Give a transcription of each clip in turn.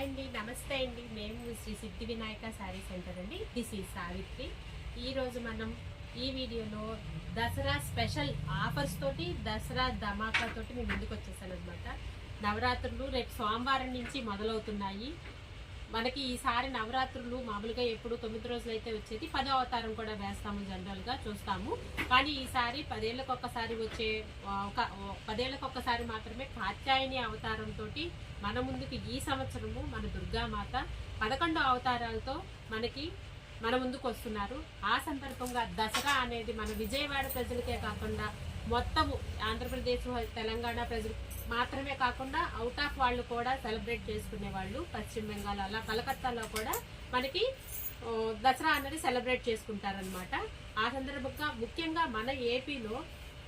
Hi అండి, నమస్తే అండి. మేము శ్రీ సిద్ధి వినాయక శారీ సెంటర్ అండి. This is Savitri. ఈరోజు మనం ఈ వీడియోలో దసరా స్పెషల్ ఆఫర్స్ తోటి దసరా ధమాకా తోటి మేము ముందుకు వచ్చేసాను అనమాట. నవరాత్రులు రేపు సోమవారం నుంచి మొదలవుతున్నాయి. మనకి ఈసారి నవరాత్రులు మామూలుగా ఎప్పుడు 9 రోజులు అయితే వచ్చేది, 10వ అవతారం కూడా వేస్తాము, జనరల్గా చూస్తాము. కానీ ఈసారి 10 ఏళ్ళకి ఒక్కసారి వచ్చే 10 ఏళ్ళకి ఒక్కసారి మాత్రమే కాత్యాయని అవతారంతో మన ముందుకు ఈ సంవత్సరము మన దుర్గామాత 11 అవతారాలతో మన ముందుకు వస్తున్నారు. ఆ సందర్భంగా దసరా అనేది మన విజయవాడ ప్రజలకే కాకుండా మొత్తము ఆంధ్రప్రదేశ్, తెలంగాణ ప్రజలు మాత్రమే కాకుండా అవుట్ ఆఫ్ వాళ్ళు కూడా సెలబ్రేట్ చేసుకునే వాళ్ళు, పశ్చిమ బెంగాల్, అలా కలకత్తాలో కూడా మనకి దసరా అనేది సెలబ్రేట్ చేసుకుంటారనమాట. ఆ సందర్భంగా ముఖ్యంగా మన ఏపీలో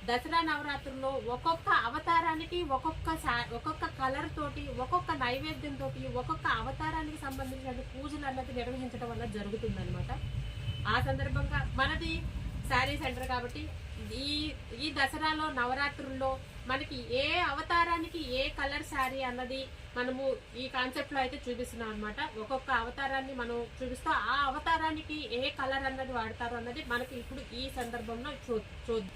దసరా నవరాత్రుల్లో ఒక్కొక్క అవతారానికి ఒక్కొక్క కలర్ తోటి, ఒక్కొక్క నైవేద్యం తోటి, ఒక్కొక్క అవతారానికి సంబంధించిన పూజలు అన్నది నిర్వహించడం వల్ల జరుగుతుందన్నమాట. ఆ సందర్భంగా మనది శారీ సెంటర్ కాబట్టి ఈ దసరాలో నవరాత్రుల్లో మనకి ఏ అవతారానికి ఏ కలర్ శారీ అన్నది మనము ఈ కాన్సెప్ట్ లో అయితే చూపిస్తున్నాం అనమాట. ఒక్కొక్క అవతారాన్ని మనం చూపిస్తూ ఆ అవతారానికి ఏ కలర్ అన్నది వాడతారు అన్నది మనకి ఇప్పుడు ఈ సందర్భంలో చూద్దాం.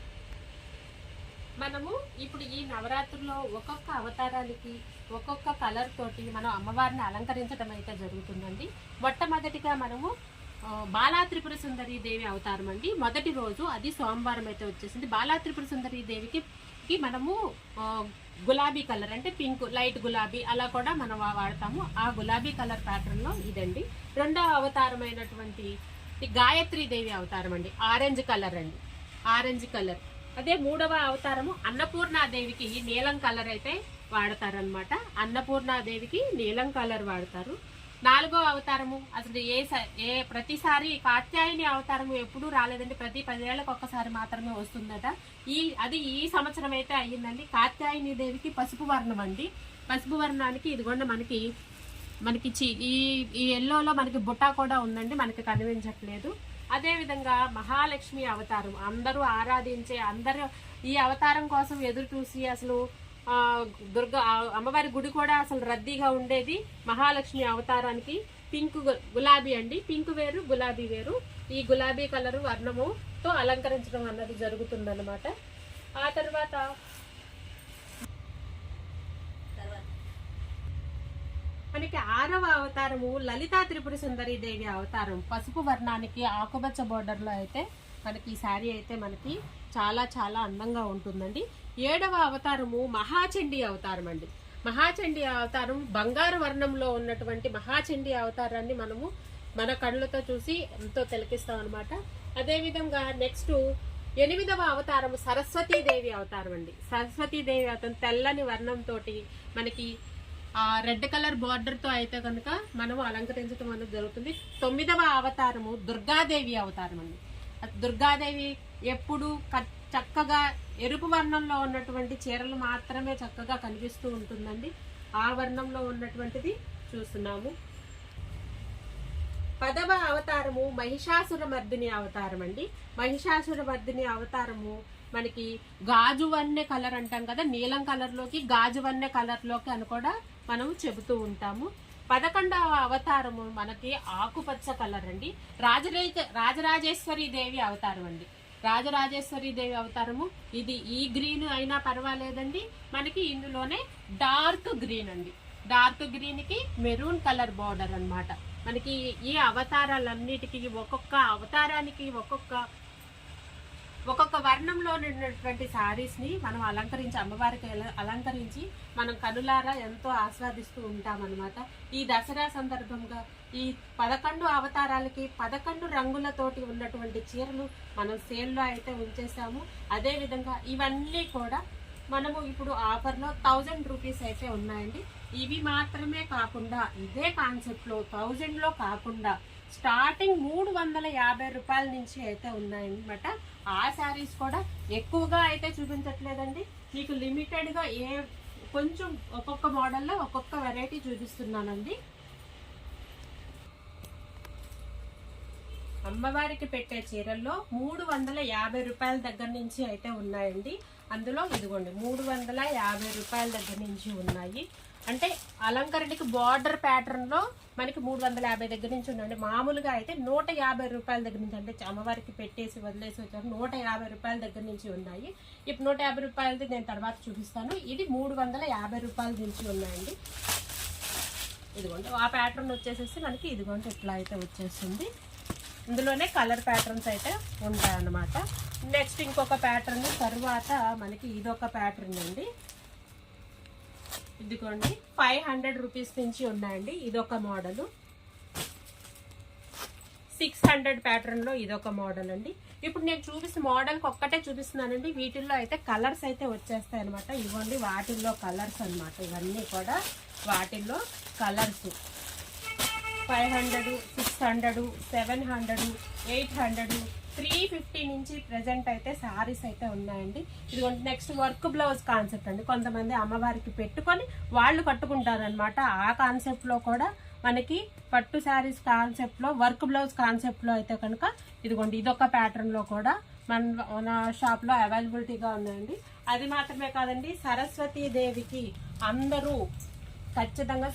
మనము ఇప్పుడు ఈ నవరాత్రుల్లో ఒక్కొక్క అవతారానికి ఒక్కొక్క కలర్ తోటి మనం అమ్మవారిని అలంకరించడం అయితే జరుగుతుందండి. మొట్టమొదటిగా మనము బాలా త్రిపుర సుందరి దేవి అవతారం అండి. మొదటి రోజు అది సోమవారం అయితే వచ్చేసింది. బాలా త్రిపుర సుందరి దేవికి మనము గులాబీ కలర్ అంటే పింక్, లైట్ గులాబీ అలా కూడా మనం వాడతాము. ఆ గులాబీ కలర్ ప్యాటర్న్ లో ఇదండి. రెండవ అవతారం అయినటువంటి గాయత్రి దేవి అవతారం అండి, ఆరెంజ్ కలర్ అండి, ఆరెంజ్ కలర్. అదే మూడవ అవతారము అన్నపూర్ణాదేవికి నీలం కలర్ అయితే వాడతారనమాట. అన్నపూర్ణాదేవికి నీలం కలర్ వాడతారు. నాలుగో అవతారము అసలు ప్రతిసారి కాత్యాయని అవతారము ఎప్పుడూ రాలేదండి, ప్రతి 10 ఏళ్ళకి ఒక్కసారి మాత్రమే వస్తుందట. అది ఈ సంవత్సరం అయితే అయ్యిందండి. కాత్యాయని దేవికి పసుపు వర్ణం అండి. పసుపు వర్ణానికి ఇదిగోండి మనకి ఈ ఎల్లోలో మనకి బుట్ట కూడా ఉందండి, మనకి కనిపించట్లేదు. అదే విధంగా మహాలక్ష్మి అవతారం, అందరూ ఆరాధించే, అందరూ ఈ అవతారం కోసం ఎదురు చూసి అసలు దుర్గా అమ్మవారి గుడి కూడా అసలు రద్దీగా ఉండేది. మహాలక్ష్మి అవతారానికి పింక్ గులాబీ అండి, పింక్ వేరు గులాబీ వేరు. ఈ గులాబీ కలర్ వర్ణముతో అలంకరించడం అన్నది జరుగుతుందన్నమాట. ఆ తర్వాత మనకి 6వ అవతారము లలితా త్రిపుర సుందరి దేవి అవతారం. పసుపు వర్ణానికి ఆకుపచ్చ బోర్డర్ లో అయితే మనకి ఈ శారీ అయితే మనకి చాలా చాలా అందంగా ఉంటుందండి. 7వ అవతారము మహాచండీ అవతారం అండి. మహాచండీ అవతారం బంగారు వర్ణంలో ఉన్నటువంటి మహాచండీ అవతారాన్ని మనము మన కళ్ళతో చూసి ఎంతో తిలకిస్తాం అనమాట. అదేవిధంగా నెక్స్ట్ 8వ అవతారము సరస్వతీదేవి అవతారం అండి. సరస్వతీదేవి అవతారం తెల్లని వర్ణంతో మనకి రెడ్ కలర్ బార్డర్ తో అయితే కనుక మనము అలంకరించడం అనేది జరుగుతుంది. 9వ అవతారము దుర్గాదేవి అవతారం అండి. దుర్గాదేవి ఎప్పుడు చక్కగా ఎరుపు వర్ణంలో ఉన్నటువంటి చీరలు మాత్రమే చక్కగా కనిపిస్తూ ఉంటుందండి. ఆ వర్ణంలో ఉన్నటువంటిది చూస్తున్నాము. 10వ అవతారము మహిషాసుర మర్దిని అవతారం అండి. మహిషాసుర మర్దిని అవతారము మనకి గాజు వన్నె కలర్ అంటాం కదా, నీలం కలర్ లోకి గాజు వన్నె కలర్ లోకి అని కూడా మనం చెబుతూ ఉంటాము. 11వ అవతారము మనకి ఆకుపచ్చ కలర్ అండి. రాజరాజేశ్వరి దేవి అవతారం అండి. రాజరాజేశ్వరి దేవి అవతారము ఇది ఈ గ్రీన్ అయినా పర్వాలేదండి, మనకి ఇందులోనే డార్క్ గ్రీన్ అండి. డార్క్ గ్రీన్ కి మెరూన్ కలర్ బార్డర్ అన్నమాట. మనకి ఈ అవతారాలన్నిటికీ ఒక్కొక్క అవతారానికి ఒక్కొక్క వర్ణంలో ఉన్నటువంటి శారీస్ ని మనం అమ్మవారికి అలంకరించి మనం కనులారా ఎంతో ఆస్వాదిస్తూ ఉంటాం అనమాట. ఈ దసరా సందర్భంగా ఈ 11 అవతారాలకి 11 రంగులతోటి ఉన్నటువంటి చీరలు మనం సేల్లో అయితే ఉంచేసాము. అదే విధంగా ఇవన్నీ కూడా మనము ఇప్పుడు ఆఫర్లో 1000 రూపీస్ అయితే ఉన్నాయండి. ఇవి మాత్రమే కాకుండా ఇదే కాన్సెప్ట్ లో 1000లో కాకుండా స్టార్టింగ్ 350 రూపాయల నుంచి అయితే ఉన్నాయన్నమాట. ఆ శారీస్ కూడా ఎక్కువగా అయితే చూపించట్లేదండి, మీకు లిమిటెడ్ గా కొంచెం ఒక్కొక్క మోడల్లో ఒక్కొక్క వెరైటీ చూపిస్తున్నానండి. అమ్మవారికి పెట్టే చీరల్లో 350 రూపాయల దగ్గర నుంచి అయితే ఉన్నాయండి. అందులో ఇదిగోండి 350 రూపాయల దగ్గర నుంచి ఉన్నాయి. అంటే అలంకరణకి బార్డర్ ప్యాటర్న్ లో మనకి 350 దగ్గర నుంచి ఉందండి. మామూలుగా అయితే 150 రూపాయల దగ్గర నుంచి, అంటే అమ్మవారికి పెట్టేసి వదిలేసి వచ్చారు, 150 రూపాయల దగ్గర నుంచి ఉన్నాయి. ఇప్పుడు 150 రూపాయలది నేను తర్వాత చూపిస్తాను. ఇది 350 రూపాయల నుంచి ఉన్నాయండి. ఇదిగోండి ఆ ప్యాటర్న్ వచ్చేసేసి మనకి ఇదిగోండి ఇట్లా అయితే వచ్చేస్తుంది. ఇందులోనే కలర్ ప్యాటర్న్స్ అయితే ఉంటాయన్నమాట. నెక్స్ట్ ఇంకొక ప్యాటర్న్ తర్వాత మనకి ఇదొక ప్యాటర్న్ అండి. ఇదిగోండి 500 రూపీస్ నుంచి ఉన్నాయండి. ఇదొక మోడల్. 600 ప్యాటర్న్ లో ఇదొక మోడల్ అండి. ఇప్పుడు నేను చూపిస్తున్న మోడల్ ఒక్కటే చూపిస్తున్నానండి. వీటిల్లో అయితే కలర్స్ అయితే వచ్చేస్తాయి అనమాట. ఇవ్వండి వాటిల్లో కలర్స్ అనమాట. ఇవన్నీ కూడా వాటిల్లో కలర్స్. 500, 600, 700, 800, 350 నుంచి ప్రెసెంట్ అయితే శారీస్ అయితే ఉన్నాయండి. ఇదిగోండి నెక్స్ట్ వర్క్ బ్లౌజ్ కాన్సెప్ట్ అండి. కొంతమంది అమ్మవారికి పెట్టుకొని వాళ్ళు కట్టుకుంటారనమాట. ఆ కాన్సెప్ట్ లో కూడా మనకి పట్టు శారీస్ కాన్సెప్ట్ లో, వర్క్ బ్లౌజ్ కాన్సెప్ట్ లో అయితే కనుక ఇదిగోండి ఇదొక ప్యాటర్న్ లో కూడా మన షాప్ లో అవైలబిలిటీగా ఉన్నాయండి. అది మాత్రమే కాదండి, సరస్వతీ దేవికి అందరూ ఖచ్చితంగా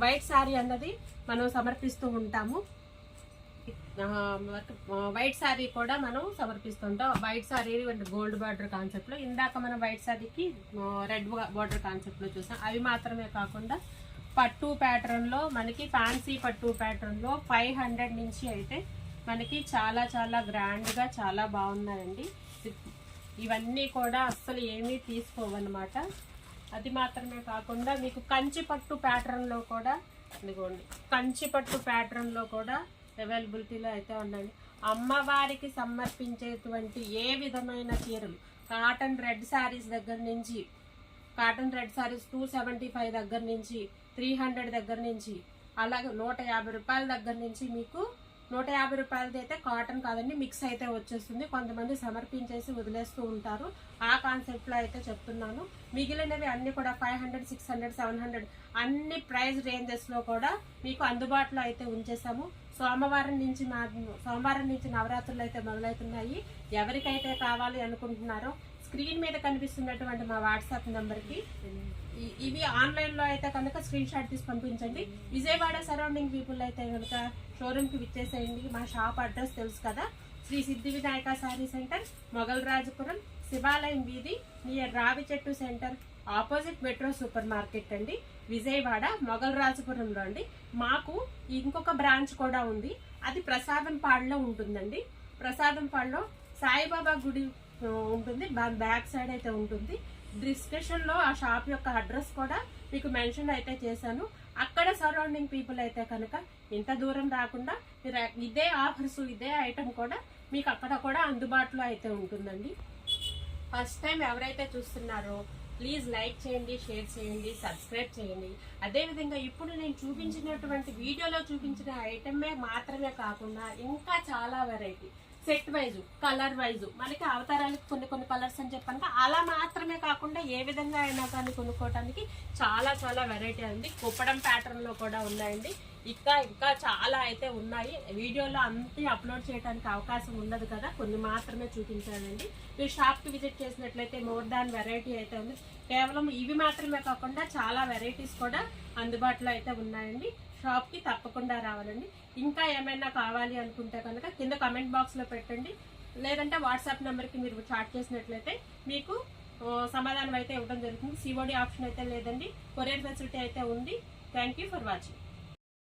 వైట్ శారీ అన్నది మనం సమర్పిస్తూ ఉంటాము. వైట్ శారీ కూడా మనం సమర్పిస్తుంటాం. White sari gold border concept లో, ఇందాక మనం వైట్ శారీకి రెడ్ బార్డర్ కాన్సెప్ట్ లో చూసాం. అవి మాత్రమే కాకుండా పట్టు ప్యాటర్న్ లో మనకి ఫ్యాన్సీ పట్టు ప్యాటర్న్ లో 500 నుంచి అయితే మనకి చాలా చాలా గ్రాండ్ గా చాలా బాగున్నాయండి. ఇవన్నీ కూడా అస్సలు ఏమీ తీసుకోవన్నమాట. అది మాత్రమే కాకుండా మీకు కంచి పట్టు ప్యాటర్న్ లో కూడా ఇదిగోండి కంచి పట్టు ప్యాటర్న్ లో కూడా అవైలబిలిటీలో అయితే ఉండండి. అమ్మవారికి సమర్పించేటువంటి ఏ విధమైన చీరలు, కాటన్ రెడ్ శారీస్ దగ్గర నుంచి, కాటన్ రెడ్ శారీస్ 275 దగ్గర నుంచి, 300 దగ్గర నుంచి, అలాగే 150 రూపాయల దగ్గర నుంచి మీకు 150 రూపాయలది అయితే కాటన్ కాదండి, మిక్స్ అయితే వచ్చేస్తుంది. కొంతమంది సమర్పించేసి వదిలేస్తూ ఉంటారు. ఆ కాన్సెప్ట్ లో అయితే చెప్తున్నాను. మిగిలినవి అన్ని కూడా 500, 600, 700 అన్ని ప్రైస్ రేంజెస్ లో కూడా మీకు అందుబాటులో అయితే ఉంచేసాము. సోమవారం నుంచి నవరాత్రులు అయితే మొదలవుతున్నాయి. ఎవరికైతే కావాలి అనుకుంటున్నారో స్క్రీన్ మీద కనిపిస్తున్నటువంటి మా వాట్సాప్ నెంబర్కి ఇవి ఆన్లైన్ లో అయితే కనుక స్క్రీన్ షాట్ తీసి పంపించండి. విజయవాడ సరౌండింగ్ పీపుల్ అయితే కనుక షోరూమ్ కి విచ్చేసేయండి. మా షాప్ అడ్రస్ తెలుసు కదా, శ్రీ సిద్ధి వినాయక శారీ సెంటర్, మొగల్ రాజపురం, శివాలయం వీధి, నియర్ రావి చెట్టు centre, opposite metro super market అండి, విజయవాడ మొగల్ రాజపురంలో అండి. మాకు ఇంకొక బ్రాంచ్ కూడా ఉంది, అది ప్రసాదం పాడులో ఉంటుందండి. ప్రసాదం పాడులో సాయిబాబా గుడి ఉంటుంది, బ్యాక్ సైడ్ అయితే ఉంటుంది. డిస్క్రిప్షన్ లో ఆ షాప్ యొక్క అడ్రస్ కూడా మీకు మెన్షన్ అయితే చేశాను. అక్కడ సరౌండింగ్ పీపుల్ అయితే కనుక ఇంత దూరం రాకుండా మీరు ఇదే ఆఫర్స్, ఇదే ఐటమ్ కూడా మీకు అక్కడ కూడా అందుబాటులో అయితే ఉంటుందండి. ఫస్ట్ టైం ఎవరైతే చూస్తున్నారో ప్లీజ్ లైక్ చేయండి, షేర్ చేయండి, సబ్స్క్రైబ్ చేయండి. అదేవిధంగా ఇప్పుడు నేను చూపించినటువంటి వీడియోలో చూపించిన ఐటమే మాత్రమే కాకుండా ఇంకా చాలా variety set wise, colour wise, మనకి అవతారానికి కొన్ని కలర్స్ అని చెప్పాను. అలా మాత్రమే కాకుండా ఏ విధంగా అయినా కానీ కొనుక్కోవడానికి చాలా చాలా వెరైటీ ఉంది. కుప్పడం ప్యాటర్న్ లో కూడా ఉన్నాయండి. ఇంకా చాలా అయితే ఉన్నాయి. వీడియోలో అంతే అప్లోడ్ చేయడానికి అవకాశం ఉండదు కదా, కొన్ని మాత్రమే చూపించానండి. మీరు షాప్ కి విజిట్ చేసినట్లయితే మోర్ దాన్ వెరైటీ అయితే ఉంది. కేవలం ఇవి మాత్రమే కాకుండా చాలా వెరైటీస్ కూడా అందుబాటులో అయితే ఉన్నాయండి. షాప్ కి తప్పకుండా రావాలండి. ఇంకా ఏమైనా కావాలి అనుకుంటే కనుక కింద కమెంట్ బాక్స్ లో పెట్టండి, లేదంటే వాట్సాప్ నెంబర్ కి మీరు చాట్ చేసినట్లయితే మీకు సమాధానం అయితే ఇవ్వడం జరుగుతుంది. సిఓడి ఆప్షన్ అయితే లేదండి, కొరియర్ ఫెసిలిటీ అయితే ఉంది. Thank you for watching.